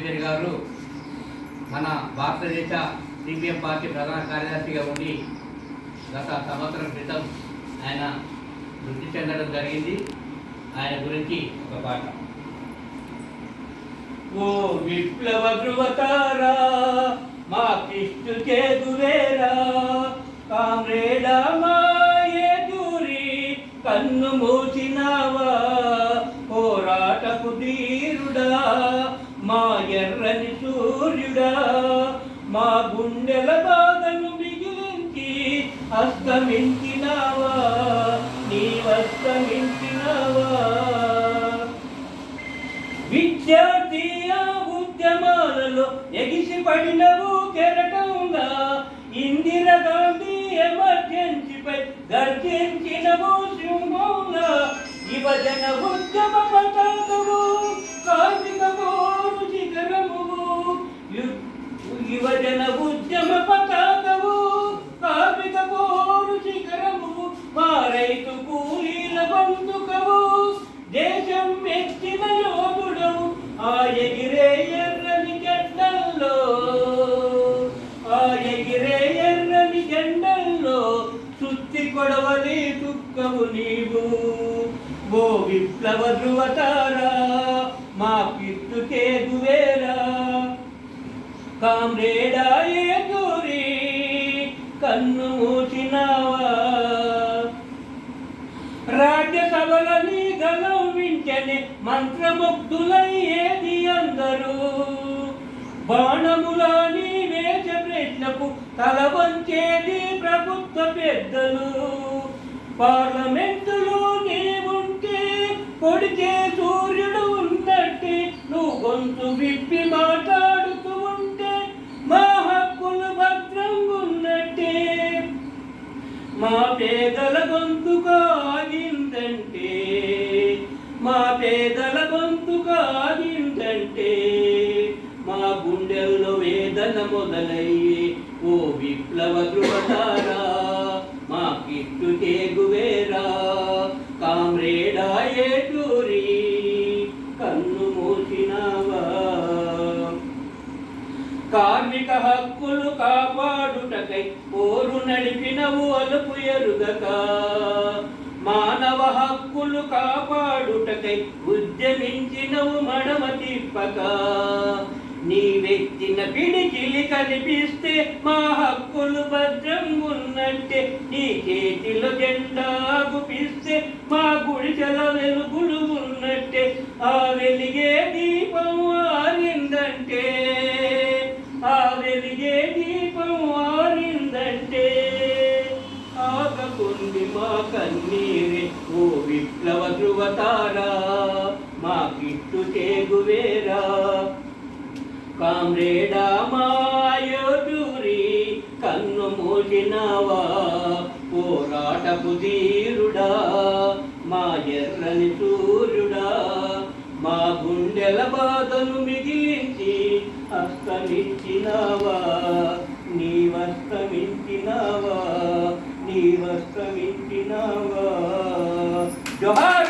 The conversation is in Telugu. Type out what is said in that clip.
చౌదరి గారు మన భారతదేశ సిపిఎం పార్టీ ప్రధాన కార్యదర్శిగా ఉండి గత సంవత్సరం క్రితం ఆయన మృతి చెందడం జరిగింది. ఆయన గురించి ఒక పాట. ఓ విప్లవ ధృవతారా మా కిష్టు చేదువేరా, కామ్రేడా మాయే దూరి కన్ను మూసినావా, పోరాటపు ధీరుడా మా ఎర్రని సూర్యుడా, మా గుండెల బాధను మిగిలించి అస్తమించినావా, నీవస్తమించినావా. విద్యార్థి ఉద్యమాలలో ఎగిసి పడినవు కెరటంగా, ఇందిరాగాంధీ ఎమర్జెన్సీపై గర్జించినవు సింహంగా, యువజన ఉద్యమ పతాకము కార్మిక పోరు శిఖరమువు, యువజన ఉద్యమ పతాకము కార్మిక పోరు శిఖరమువు, మా రైతు కూలీల బంధుకవు, దేశం మెచ్చిన యోధుడవు, ఆ ఎగిరే ఎర్రని జెండల్లో, ఆ ఎగిరే ఎర్రని జెండల్లో సుత్తి కొడవలి తుక్కవు నీవు. ఓ విప్లవ ధృవతారా మా కిట్టు చేదువేరా, కామ్రేడా ఏ దూరి కన్ను మూసినావా. రాజ్యసభలని గలవించని మంత్రముగ్ధులయ్యేది అందరూ, బాణములని వేష ప్రశ్నకు తల వంచేది ప్రభుత్వ పెద్దలు, పార్లమెంటులో నీవుంటే కొడిచే సూర్యుడు ఉన్నట్టే, నువ్వు గొంతు విప్పి మాట్లాడుతూ ఉంటే మా హక్కులు భద్రంగా ఉన్నట్టే, మా పేదల గొంతు కాగిందంటే, మా పేదల గొంతు కాగిందంటే, మా గుండెల్లో వేదన మొదలయ్యే. ఓ విప్లవ ధృవతారా మా కిట్టు చేగువేరా, కామ్రేడా ఏ దూరి కన్ను మూసినావా. కార్మిక హక్కులు కాపాడుటకై పోరు నడిపినవు అలుపు ఎరుగక, మానవ హక్కులు కాపాడుటకై ఉద్యమించినవు మడమ తిప్పక, నీవెత్తిన పిడికిలి కనిపిస్తే మా హక్కులు భద్రంగున్నట్టే, నీ చేతిలో జెండా గుపిస్తే మా గుడిసెల వెలుగులు ఉన్నట్టే, ఆ వెలిగే దీపం ఆరిందంటే, ఆ వెలిగే దీపం ఆరిందంటే ఆగకుంది మా కన్నీరే. ఓ విప్లవ ధృవతారా మా కిట్టు చేగువేరా, కామ్రేడా మాయోధురి కన్ను మూసినావా, పోరాటపు ధీరుడా మా ఎర్రని సూర్యుడా, మా గుండెల బాధను మిగిలించి అస్తమించినావా, నీవస్తమించినావా, నీవస్తమించినావా. జోహార్.